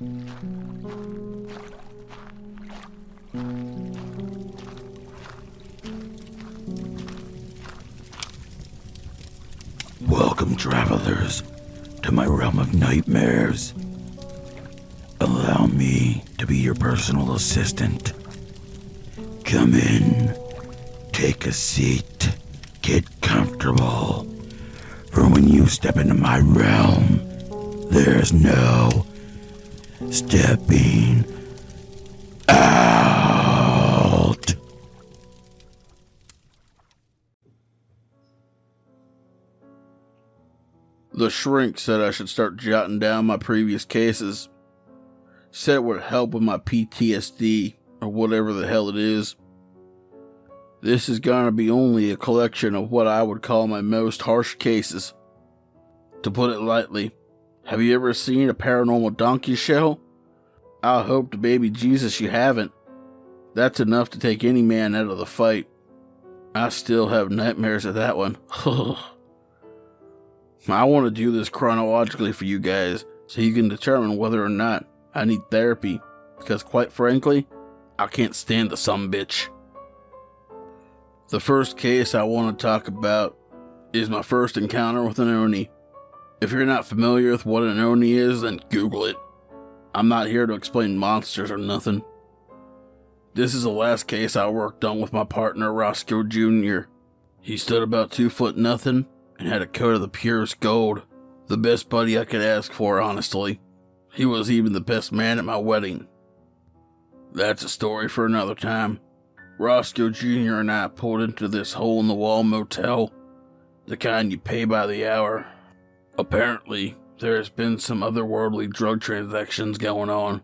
Welcome, travelers, to my realm of nightmares. Allow me to be your personal assistant. Come in, take a seat, get comfortable. For when you step into my realm, there's no stepping out. The shrink said I should start jotting down my previous cases. Said it would help with my PTSD, or whatever the hell it is. This is gonna be only a collection of what I would call my most harsh cases. To put it lightly, have you ever seen a paranormal donkey show? I hope to baby Jesus you haven't. That's enough to take any man out of the fight. I still have nightmares of that one. I want to do this chronologically for you guys, so you can determine whether or not I need therapy, because quite frankly, I can't stand the sumbitch. The first case I want to talk about is my first encounter with an Oni. If you're not familiar with what an Oni is, then Google it. I'm not here to explain monsters or nothing. This is the last case I worked on with my partner Rosco Jr. He stood about 2 foot nothing and had a coat of the purest gold. The best buddy I could ask for, honestly. He was even the best man at my wedding. That's a story for another time. Rosco Jr. and I pulled into this hole-in-the-wall motel, the kind you pay by the hour. Apparently, there has been some otherworldly drug transactions going on.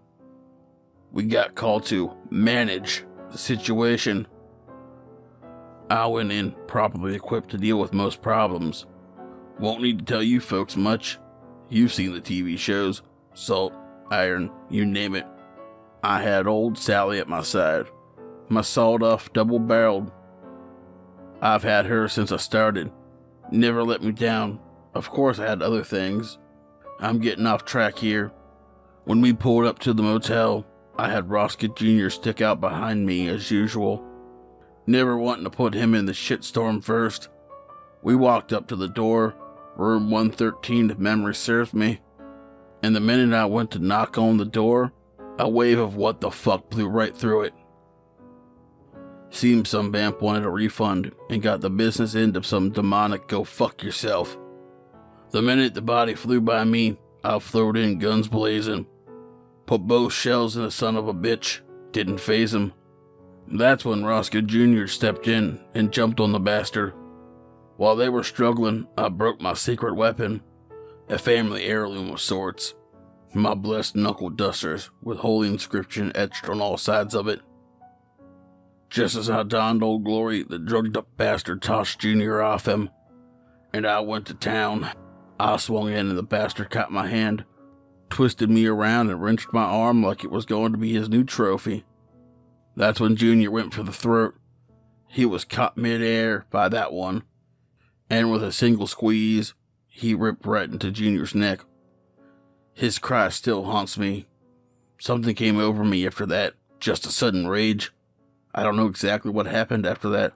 We got called to manage the situation. I went in properly equipped to deal with most problems. Won't need to tell you folks much. You've seen the TV shows. Salt, iron, you name it. I had old Sally at my side. My sawed-off double-barreled. I've had her since I started. Never let me down. Of course I had other things. I'm getting off track here. When we pulled up to the motel, I had Rosco Jr. stick out behind me as usual. Never wanting to put him in the shitstorm first. We walked up to the door, room 113 if memory serves me. And the minute I went to knock on the door, a wave of what the fuck blew right through it. Seems some vamp wanted a refund and got the business end of some demonic go fuck yourself. The minute the body flew by me, I flew it in guns blazing. Put both shells in the son of a bitch. Didn't faze him. That's when Rosco Jr. stepped in and jumped on the bastard. While they were struggling, I broke my secret weapon. A family heirloom of sorts. My blessed knuckle dusters with holy inscription etched on all sides of it. Just as I donned Old Glory, the drugged up bastard tossed Junior off him, and I went to town. I swung in and the bastard caught my hand, twisted me around and wrenched my arm like it was going to be his new trophy. That's when Junior went for the throat. He was caught mid-air by that one, and with a single squeeze, he ripped right into Junior's neck. His cry still haunts me. Something came over me after that, just a sudden rage. I don't know exactly what happened after that.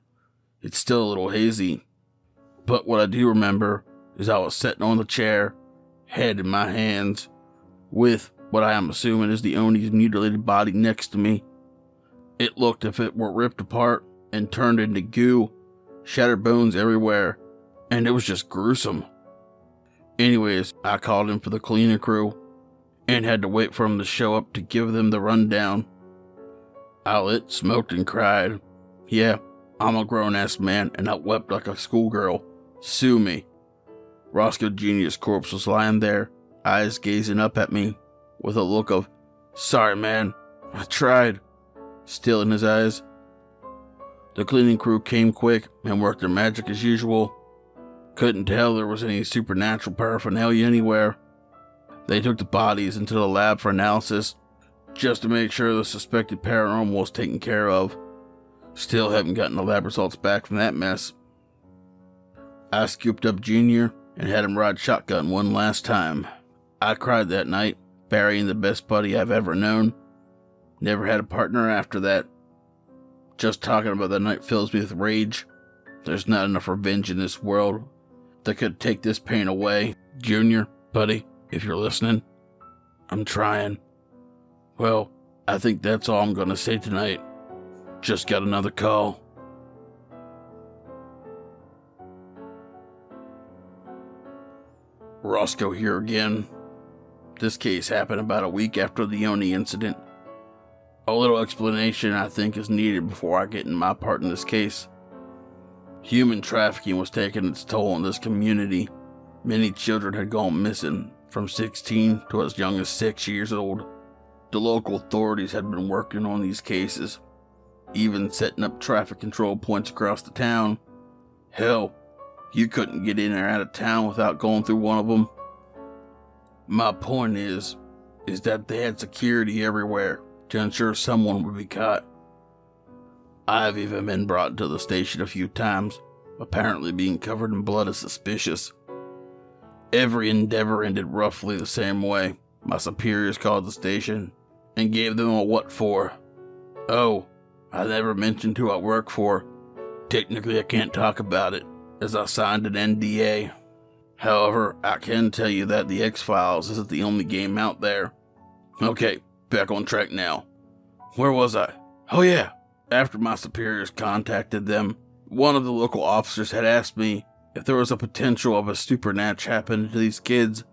It's still a little hazy. But what I do remember is I was sitting on the chair, head in my hands, with what I am assuming is the Oni's mutilated body next to me. It looked as if it were ripped apart and turned into goo, shattered bones everywhere, and it was just gruesome. Anyways, I called in for the cleaning crew and had to wait for them to show up to give them the rundown. I lit, smoked, and cried. Yeah, I'm a grown-ass man and I wept like a schoolgirl. Sue me. Rosco Jr.'s corpse was lying there, eyes gazing up at me with a look of, "Sorry, man, I tried," still in his eyes. The cleaning crew came quick and worked their magic as usual. Couldn't tell there was any supernatural paraphernalia anywhere. They took the bodies into the lab for analysis, just to make sure the suspected paranormal was taken care of. Still haven't gotten the lab results back from that mess. I scooped up Junior and had him ride shotgun one last time. I cried that night, burying the best buddy I've ever known. Never had a partner after that. Just talking about the night fills me with rage. There's not enough revenge in this world that could take this pain away. Junior, buddy, if you're listening, I'm trying. Well, I think that's all I'm gonna say tonight. Just got another call. Rosco here again. This case happened about a week after the Oni incident. A little explanation I think is needed before I get in my part in this case. Human trafficking was taking its toll on this community. Many children had gone missing, from 16 to as young as 6 years old. The local authorities had been working on these cases, even setting up traffic control points across the town. Hell, you couldn't get in or out of town without going through one of them. My point is that they had security everywhere to ensure someone would be caught. I've even been brought to the station a few times, apparently being covered in blood is suspicious. Every endeavor ended roughly the same way. My superiors called the station and gave them a what for. Oh, I never mentioned who I work for. Technically, I can't talk about it, as I signed an NDA. However, I can tell you that the X-Files isn't the only game out there. Okay, back on track now. Where was I? Oh yeah, after my superiors contacted them, one of the local officers had asked me if there was a potential of a supernatch happening to these kids.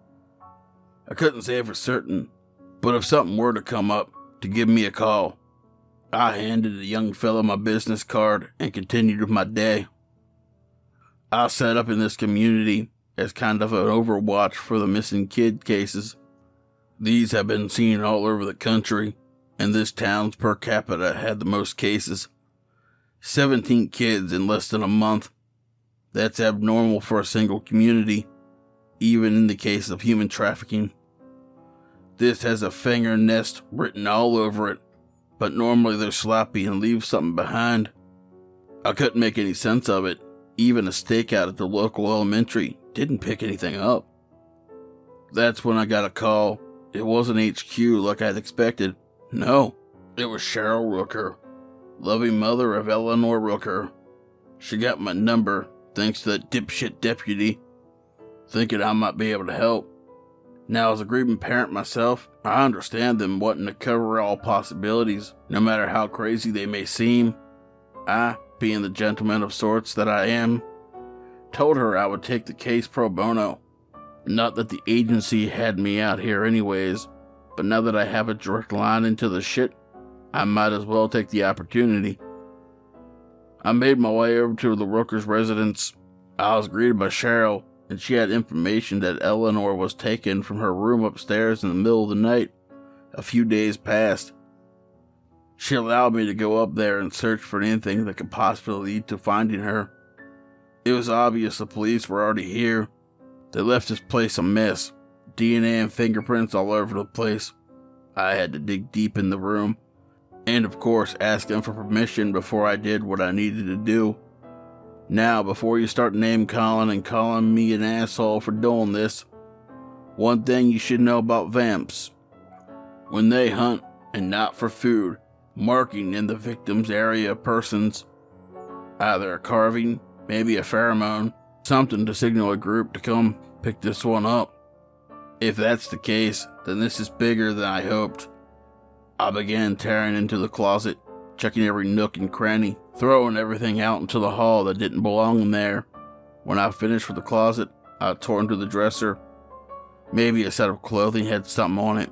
I couldn't say for certain, but if something were to come up, to give me a call. I handed the young fellow my business card and continued with my day. I set up in this community as kind of an overwatch for the missing kid cases. These have been seen all over the country, and this town's per capita had the most cases. 17 kids in less than a month. That's abnormal for a single community, even in the case of human trafficking. This has a finger nest written all over it, but normally they're sloppy and leave something behind. I couldn't make any sense of it. Even a stakeout at the local elementary didn't pick anything up. That's when I got a call. It wasn't HQ like I'd expected. No, it was Cheryl Rooker, loving mother of Eleanor Rooker. She got my number thanks to that dipshit deputy, thinking I might be able to help. Now, as a grieving parent myself, I understand them wanting to cover all possibilities, no matter how crazy they may seem. I, being the gentleman of sorts that I am, told her I would take the case pro bono. Not that the agency had me out here anyways, but now that I have a direct line into the shit, I might as well take the opportunity. I made my way over to the Rooker's residence. I was greeted by Cheryl, and she had information that Eleanor was taken from her room upstairs in the middle of the night, a few days past. She allowed me to go up there and search for anything that could possibly lead to finding her. It was obvious the police were already here. They left this place a mess, DNA and fingerprints all over the place. I had to dig deep in the room, and of course ask them for permission before I did what I needed to do. Now, before you start name-calling and calling me an asshole for doing this, one thing you should know about vamps. When they hunt, and not for food, marking in the victim's area of persons, either a carving, maybe a pheromone, something to signal a group to come pick this one up. If that's the case, then this is bigger than I hoped. I began tearing into the closet, checking every nook and cranny, throwing everything out into the hall that didn't belong in there. When I finished with the closet, I tore into the dresser. Maybe a set of clothing had something on it,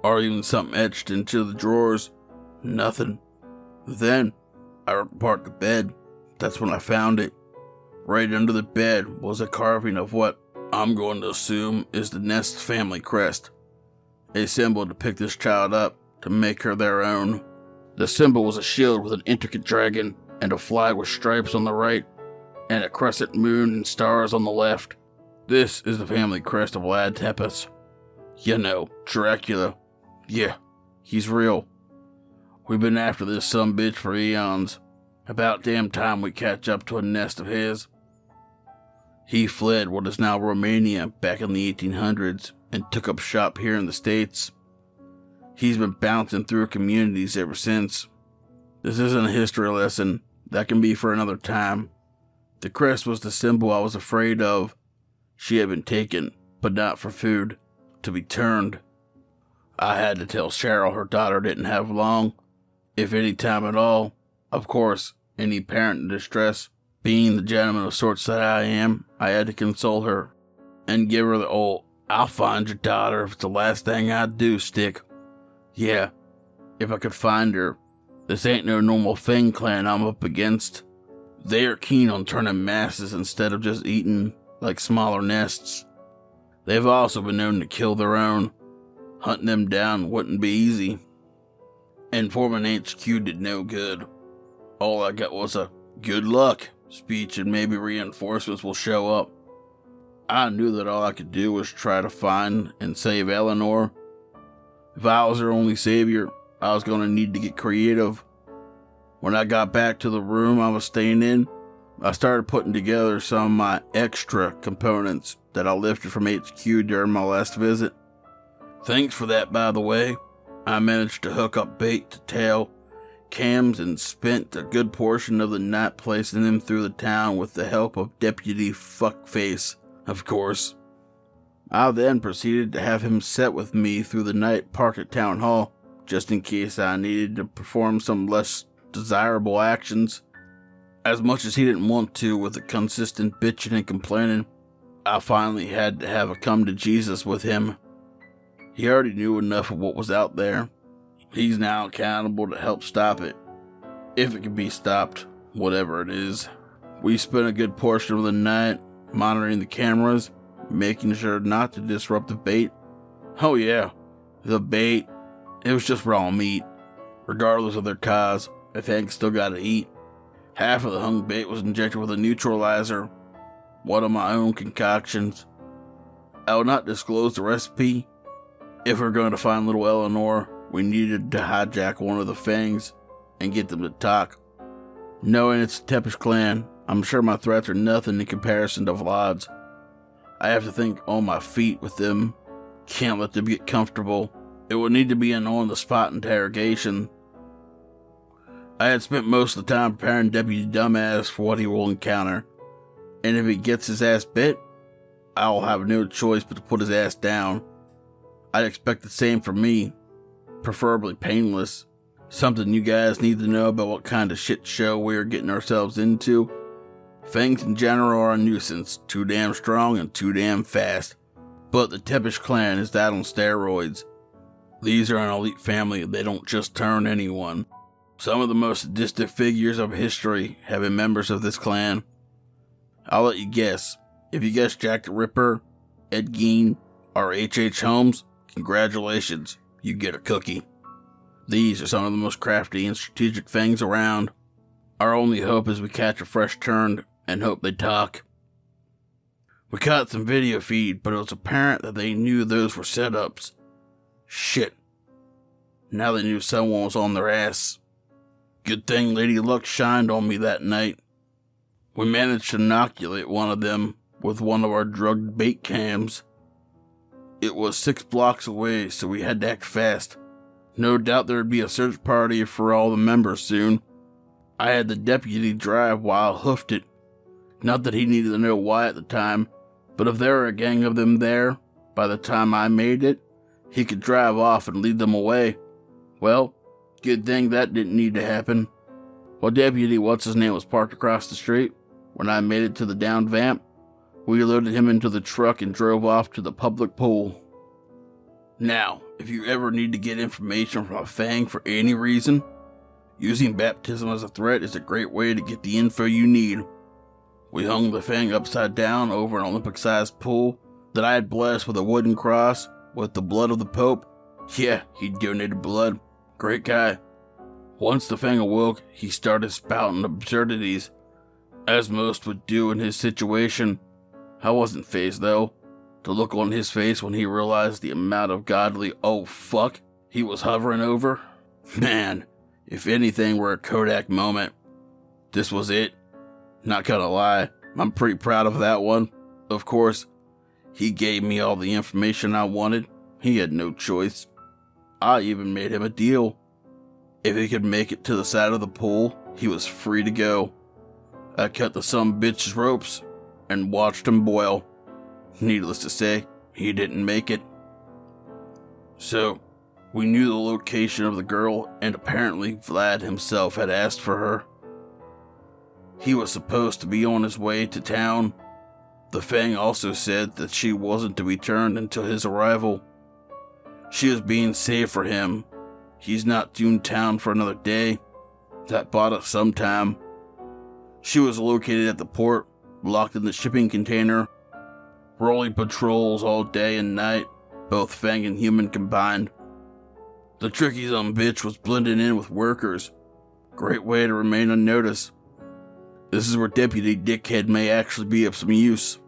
or even something etched into the drawers. Nothing. Then, I ripped apart the bed. That's when I found it. Right under the bed was a carving of what I'm going to assume is the Nest family crest, a symbol to pick this child up, to make her their own. The symbol was a shield with an intricate dragon and a flag with stripes on the right, and a crescent moon and stars on the left. This is the family crest of Lad Tepes. You know, Dracula. Yeah, he's real. We've been after this sumbitch for eons. About damn time we catch up to a nest of his. He fled what is now Romania back in the 1800s and took up shop here in the States. He's been bouncing through communities ever since. This isn't a history lesson. That can be for another time. The crest was the symbol I was afraid of. She had been taken, but not for food, to be turned. I had to tell Cheryl her daughter didn't have long, if any time at all. Of course, any parent in distress, being the gentleman of sorts that I am, I had to console her and give her the old, "I'll find your daughter if it's the last thing I'd do" stick. Yeah, if I could find her. This ain't no normal Fang clan I'm up against. They are keen on turning masses instead of just eating like smaller nests. They've also been known to kill their own. Hunting them down wouldn't be easy. And forming HQ did no good. All I got was a "good luck" speech and maybe reinforcements will show up. I knew that all I could do was try to find and save Eleanor. If I was her only savior, I was going to need to get creative. When I got back to the room I was staying in, I started putting together some of my extra components that I lifted from HQ during my last visit. Thanks for that, by the way. I managed to hook up bait to tail cams and spent a good portion of the night placing them through the town with the help of Deputy Fuckface, of course. I then proceeded to have him set with me through the night parked at Town Hall, just in case I needed to perform some less desirable actions. As much as he didn't want to with the consistent bitching and complaining, I finally had to have a come to Jesus with him. He already knew enough of what was out there. He's now accountable to help stop it. If it can be stopped, whatever it is. We spent a good portion of the night monitoring the cameras, making sure not to disrupt the bait. Oh yeah, the bait. It was just raw meat. Regardless of their cause, the things still gotta eat. Half of the hung bait was injected with a neutralizer, one of my own concoctions. I will not disclose the recipe. If we're going to find little Eleanor, we needed to hijack one of the fangs and get them to talk. Knowing it's the Tepish clan, I'm sure my threats are nothing in comparison to Vlad's. I have to think on my feet with them. Can't let them get comfortable. It would need to be an on-the-spot interrogation. I had spent most of the time preparing Deputy Dumbass for what he will encounter, and if he gets his ass bit, I'll have no choice but to put his ass down. I'd expect the same from me, preferably painless. Something you guys need to know about what kind of shit show we're getting ourselves into. Fangs in general are a nuisance, too damn strong and too damn fast, but the Tepish clan is that on steroids. These are an elite family, they don't just turn anyone. Some of the most sadistic figures of history have been members of this clan. I'll let you guess. If you guess Jack the Ripper, Ed Gein, or H.H. Holmes, congratulations, you get a cookie. These are some of the most crafty and strategic things around. Our only hope is we catch a fresh turn and hope they talk. We caught some video feed, but it was apparent that they knew those were setups. Shit. Now they knew someone was on their ass. Good thing Lady Luck shined on me that night. We managed to inoculate one of them with one of our drugged bait cams. It was 6 blocks away, so we had to act fast. No doubt there would be a search party for all the members soon. I had the deputy drive while I hoofed it. Not that he needed to know why at the time, but if there were a gang of them there, by the time I made it, he could drive off and lead them away. Well, good thing that didn't need to happen. While Deputy What's-His-Name was parked across the street, when I made it to the downed vamp, we loaded him into the truck and drove off to the public pool. Now, if you ever need to get information from a Fang for any reason, using baptism as a threat is a great way to get the info you need. We hung the Fang upside down over an Olympic-sized pool that I had blessed with a wooden cross with the blood of the Pope. Yeah, he donated blood. Great guy. Once the Fang awoke, he started spouting absurdities, as most would do in his situation. I wasn't fazed, though. The look on his face when he realized the amount of godly "oh fuck" he was hovering over. Man, if anything were a Kodak moment, this was it. Not gonna lie, I'm pretty proud of that one. Of course, he gave me all the information I wanted. He had no choice. I even made him a deal. If he could make it to the side of the pool, he was free to go. I cut the sumbitch's ropes and watched him boil. Needless to say, he didn't make it. So, we knew the location of the girl, and apparently Vlad himself had asked for her. He was supposed to be on his way to town. The Fang also said that she wasn't to be turned until his arrival. She was being saved for him. He's not due in town for another day. That bought us some time. She was located at the port, locked in the shipping container, rolling patrols all day and night, both Fang and human combined. The tricky bitch was blending in with workers. Great way to remain unnoticed. This is where Deputy Dickhead may actually be of some use.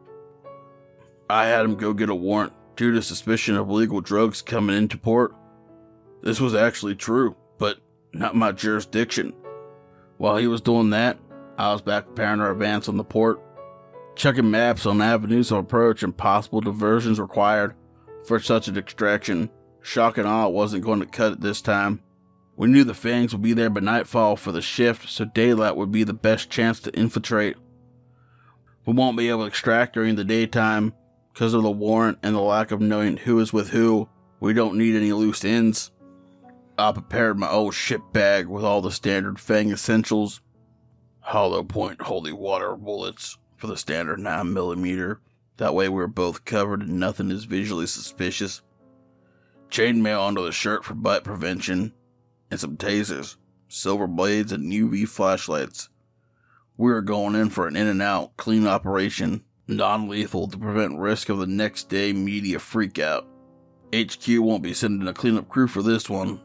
I had him go get a warrant due to suspicion of illegal drugs coming into port. This was actually true, but not my jurisdiction. While he was doing that, I was back preparing our advance on the port, checking maps on avenues of approach and possible diversions required for such an extraction. Shock and awe wasn't going to cut it this time. We knew the Fangs would be there by nightfall for the shift, so daylight would be the best chance to infiltrate. We won't be able to extract during the daytime because of the warrant and the lack of knowing who is with who. We don't need any loose ends. I prepared my old ship bag with all the standard Fang essentials. Hollow point holy water bullets for the standard 9mm. That way we're both covered and nothing is visually suspicious. Chainmail under the shirt for bite prevention, and some tasers, silver blades, and UV flashlights. We are going in for an in and out, clean operation, non-lethal to prevent risk of the next day media freakout. HQ won't be sending a cleanup crew for this one.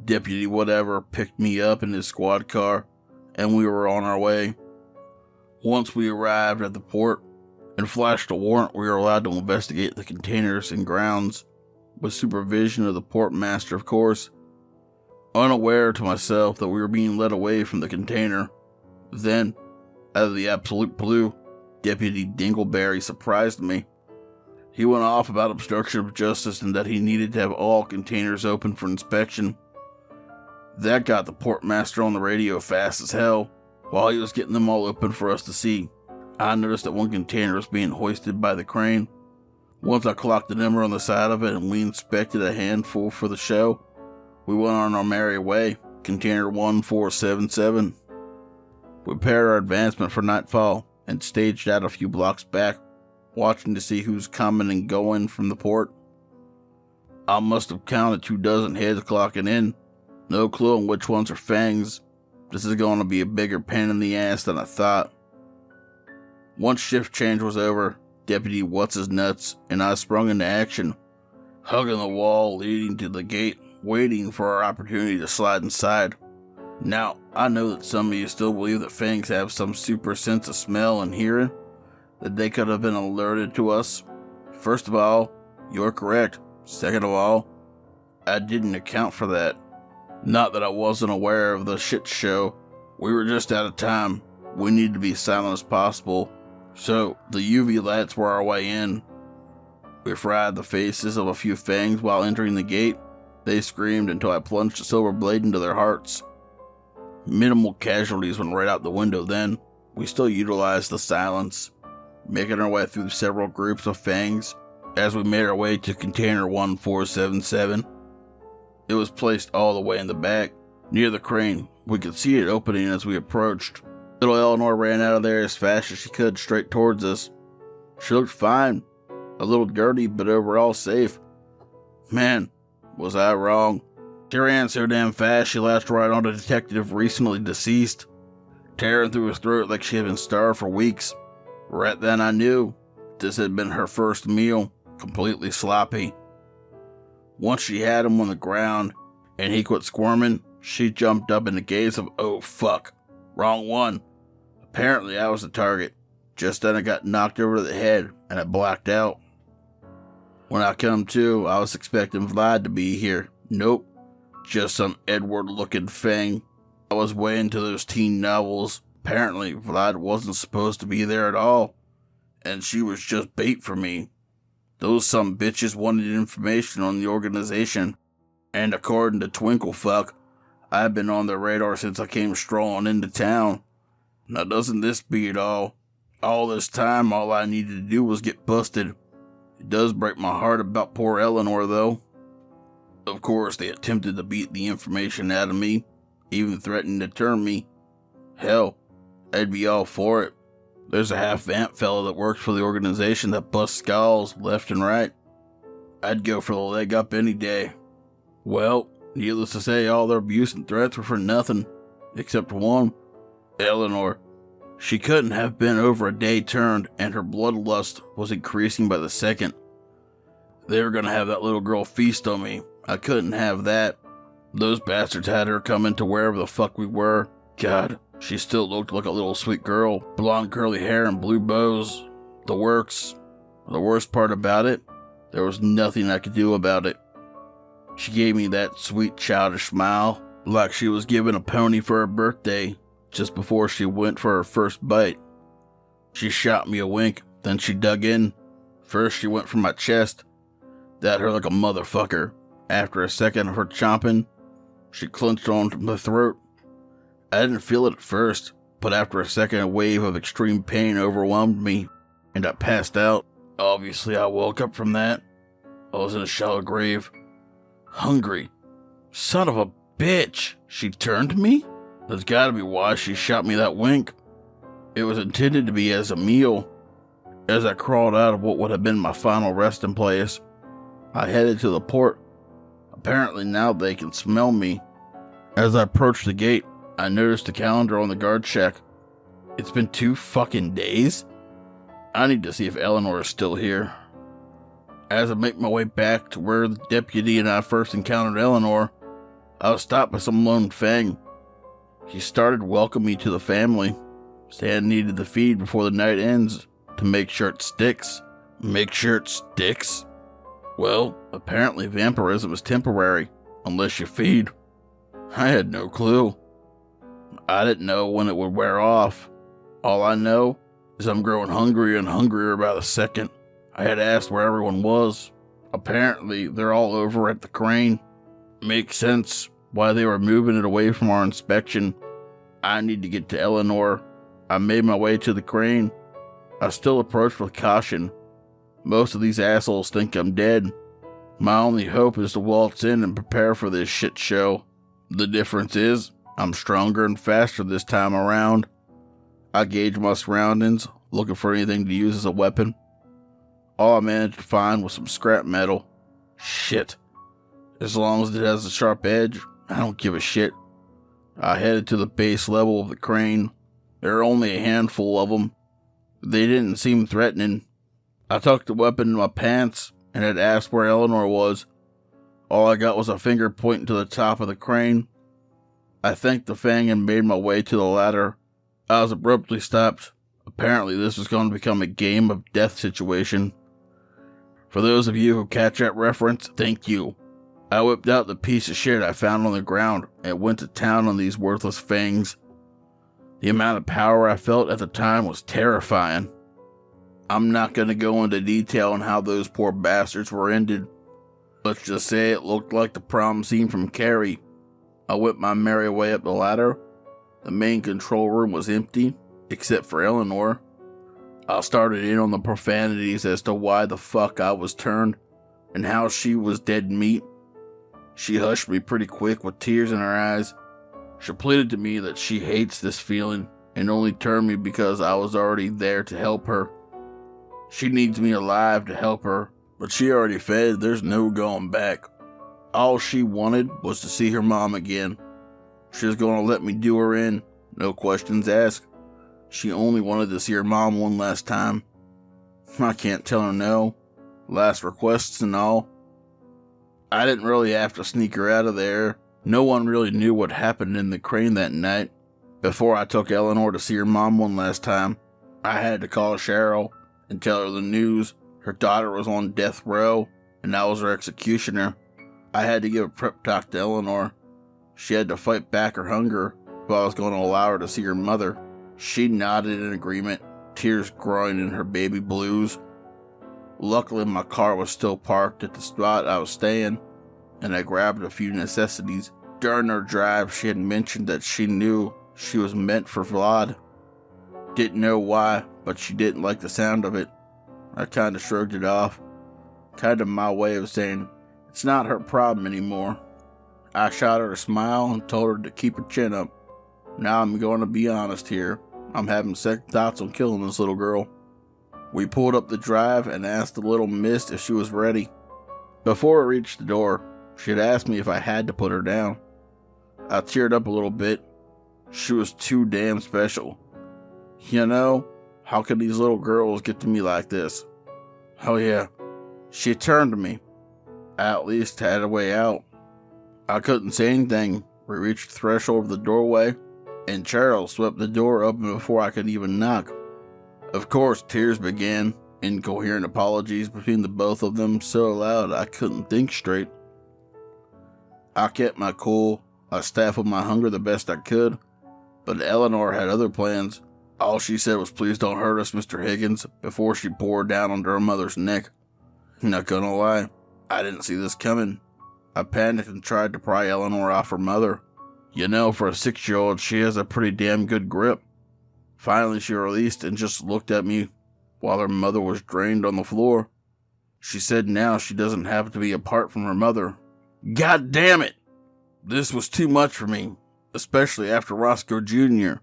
Deputy whatever picked me up in his squad car, and we were on our way. Once we arrived at the port and flashed a warrant, we were allowed to investigate the containers and grounds, with supervision of the port master, of course. Unaware to myself that we were being led away from the container. Then, out of the absolute blue, Deputy Dingleberry surprised me. He went off about obstruction of justice and that he needed to have all containers open for inspection. That got the port master on the radio fast as hell. While he was getting them all open for us to see, I noticed that one container was being hoisted by the crane. Once I clocked the number on the side of it and we inspected a handful for the show, we went on our merry way. Container 1477. We prepared our advancement for nightfall and staged out a few blocks back, watching to see who's coming and going from the port. I must have counted 24 heads clocking in. No clue on which ones are Fangs. This is going to be a bigger pain in the ass than I thought. Once shift change was over, Deputy What's-His-Nuts and I sprung into action, hugging the wall leading to the gate, waiting for our opportunity to slide inside. Now, I know that some of you still believe that Fangs have some super sense of smell and hearing, that they could have been alerted to us. First of all, you're correct. Second of all, I didn't account for that. Not that I wasn't aware of the shit show. We were just out of time. We needed to be silent as possible. So, the UV lights were our way in. We fried the faces of a few Fangs while entering the gate. They screamed until I plunged a silver blade into their hearts. Minimal casualties went right out the window then. We still utilized the silence, making our way through several groups of Fangs as we made our way to container 1477. It was placed all the way in the back, near the crane. We could see it opening as we approached. Little Eleanor ran out of there as fast as she could straight towards us. She looked fine, a little dirty, but overall safe. Man, was I wrong. She ran so damn fast she latched right on a detective recently deceased, tearing through his throat like she had been starved for weeks. Right then I knew this had been her first meal, completely sloppy. Once she had him on the ground and he quit squirming, she jumped up in the gaze of, oh fuck, wrong one. Apparently I was the target. Just then I got knocked over the head and I blacked out. When I come to, I was expecting Vlad to be here. Nope, just some Edward-looking Fang. I was way into those teen novels. Apparently Vlad wasn't supposed to be there at all, and she was just bait for me. Those some bitches wanted information on the organization. And according to Twinklefuck, I've been on their radar since I came strolling into town. Now doesn't this beat it all? All this time, all I needed to do was get busted. It does break my heart about poor Eleanor, though. Of course, they attempted to beat the information out of me, even threatening to turn me. Hell, I'd be all for it. There's a half-vamp fella that works for the organization that busts skulls left and right. I'd go for the leg up any day. Well, needless to say, all their abuse and threats were for nothing, except one, Eleanor. She couldn't have been over a day turned, and her bloodlust was increasing by the second. They were gonna have that little girl feast on me. I couldn't have that. Those bastards had her come into wherever the fuck we were. God, she still looked like a little sweet girl. Blonde curly hair and blue bows. The works. The worst part about it, there was nothing I could do about it. She gave me that sweet childish smile, like she was given a pony for her birthday, just before she went for her first bite. She shot me a wink, then she dug in. First she went for my chest. That hurt like a motherfucker. After a second of her chomping, she clenched onto my throat. I didn't feel it at first, but after a second a wave of extreme pain overwhelmed me, and I passed out. Obviously I woke up from that. I was in a shallow grave. Hungry. Son of a bitch! She turned to me? That's gotta be why she shot me that wink. It was intended to be as a meal. As I crawled out of what would have been my final resting place, I headed to the port. Apparently now they can smell me. As I approached the gate, I noticed the calendar on the guard shack. It's been 2 fucking days? I need to see if Eleanor is still here. As I make my way back to where the deputy and I first encountered Eleanor, I was stopped by some lone fang. She started welcoming me to the family, saying I needed the feed before the night ends to make sure it sticks. Make sure it sticks? Well, apparently vampirism is temporary, unless you feed. I had no clue. I didn't know when it would wear off. All I know is I'm growing hungrier and hungrier by the second. I had asked where everyone was. Apparently, they're all over at the crane. Makes sense why they were moving it away from our inspection. I need to get to Eleanor. I made my way to the crane. I still approached with caution. Most of these assholes think I'm dead. My only hope is to waltz in and prepare for this shit show. The difference is, I'm stronger and faster this time around. I gauge my surroundings, looking for anything to use as a weapon. All I managed to find was some scrap metal. Shit. As long as it has a sharp edge, I don't give a shit. I headed to the base level of the crane. There are only a handful of them. They didn't seem threatening. I tucked the weapon in my pants and had asked where Eleanor was. All I got was a finger pointing to the top of the crane. I thanked the fang and made my way to the ladder. I was abruptly stopped. Apparently this was going to become a game of death situation. For those of you who catch that reference, thank you. I whipped out the piece of shit I found on the ground and went to town on these worthless fangs. The amount of power I felt at the time was terrifying. I'm not going to go into detail on how those poor bastards were ended. Let's just say it looked like the prom scene from Carrie. I went my merry way up the ladder. The main control room was empty, except for Eleanor. I started in on the profanities as to why the fuck I was turned and how she was dead meat. She hushed me pretty quick with tears in her eyes. She pleaded to me that she hates this feeling and only turned me because I was already there to help her. She needs me alive to help her, but she already fed, there's no going back. All she wanted was to see her mom again. She was going to let me do her in, no questions asked. She only wanted to see her mom one last time. I can't tell her no. Last requests and all. I didn't really have to sneak her out of there. No one really knew what happened in the crane that night. Before I took Eleanor to see her mom one last time, I had to call Cheryl and tell her the news. Her daughter was on death row, and I was her executioner. I had to give a prep talk to Eleanor. She had to fight back her hunger if I was going to allow her to see her mother. She nodded in agreement, tears growing in her baby blues. Luckily, my car was still parked at the spot I was staying, and I grabbed a few necessities. During our drive, she had mentioned that she knew she was meant for Vlad. Didn't know why, but she didn't like the sound of it. I kinda shrugged it off. Kinda my way of saying, it's not her problem anymore. I shot her a smile and told her to keep her chin up. Now I'm going to be honest here. I'm having second thoughts on killing this little girl. We pulled up the drive and asked the little miss if she was ready. Before I reached the door, she had asked me if I had to put her down. I teared up a little bit. She was too damn special. You know, how could these little girls get to me like this? Oh yeah. She turned to me. I at least had a way out. I couldn't say anything. We reached the threshold of the doorway, and Charles swept the door open before I could even knock. Of course, tears began, incoherent apologies between the both of them so loud I couldn't think straight. I kept my cool. I stifled my hunger the best I could, but Eleanor had other plans. All she said was, "Please don't hurt us, Mr. Higgins," before she poured down onto her mother's neck. Not gonna lie, I didn't see this coming. I panicked and tried to pry Eleanor off her mother. You know, for a 6-year-old, she has a pretty damn good grip. Finally, she released and just looked at me while her mother was drained on the floor. She said now she doesn't have to be apart from her mother. God damn it! This was too much for me, especially after Rosco Jr.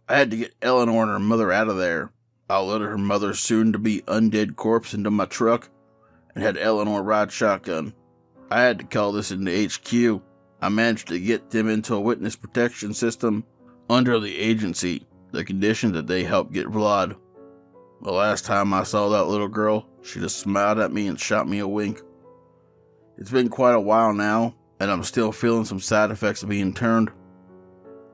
I had to get Eleanor and her mother out of there. I loaded her mother's soon-to-be undead corpse into my truck and had Eleanor ride shotgun. I had to call this into HQ. I managed to get them into a witness protection system under the agency, the condition that they helped get Vlad. The last time I saw that little girl, she just smiled at me and shot me a wink. It's been quite a while now, and I'm still feeling some side effects of being turned.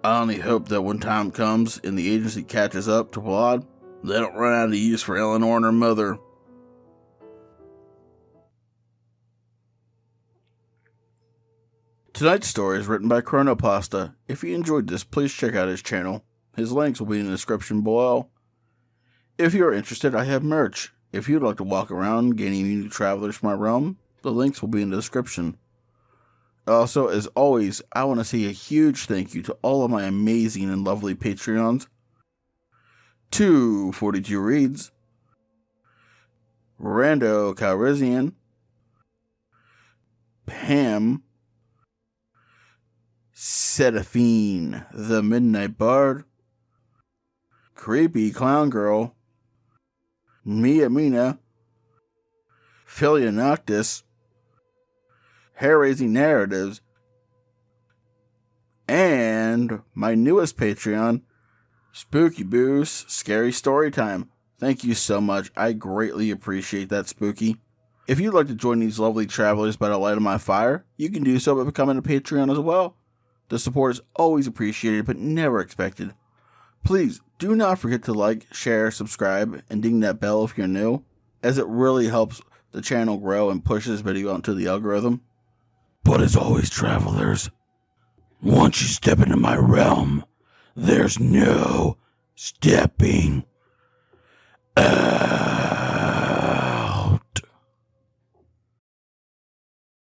I only hope that when time comes and the agency catches up to Vlad, they don't run out of use for Eleanor and her mother. Tonight's story is written by ChronoPasta. If you enjoyed this, please check out his channel. His links will be in the description below. If you are interested, I have merch. If you'd like to walk around gaining new travelers from my realm, the links will be in the description. Also, as always, I want to say a huge thank you to all of my amazing and lovely Patreons. 242 Reads, Rando Calrissian, Pam, Seraphine, the Midnight Bard, Creepy Clown Girl, Mia Mina, Philia Noctis, Hair-Raising Narratives, and my newest Patreon, Spooky Boo's Scary Storytime. Thank you so much. I greatly appreciate that, Spooky. If you'd like to join these lovely travelers by the light of my fire, you can do so by becoming a Patreon as well. The support is always appreciated but never expected. Please do not forget to like, share, subscribe, and ding that bell if you're new, as it really helps the channel grow and push this video onto the algorithm. But as always, travelers, once you step into my realm, there's no stepping out.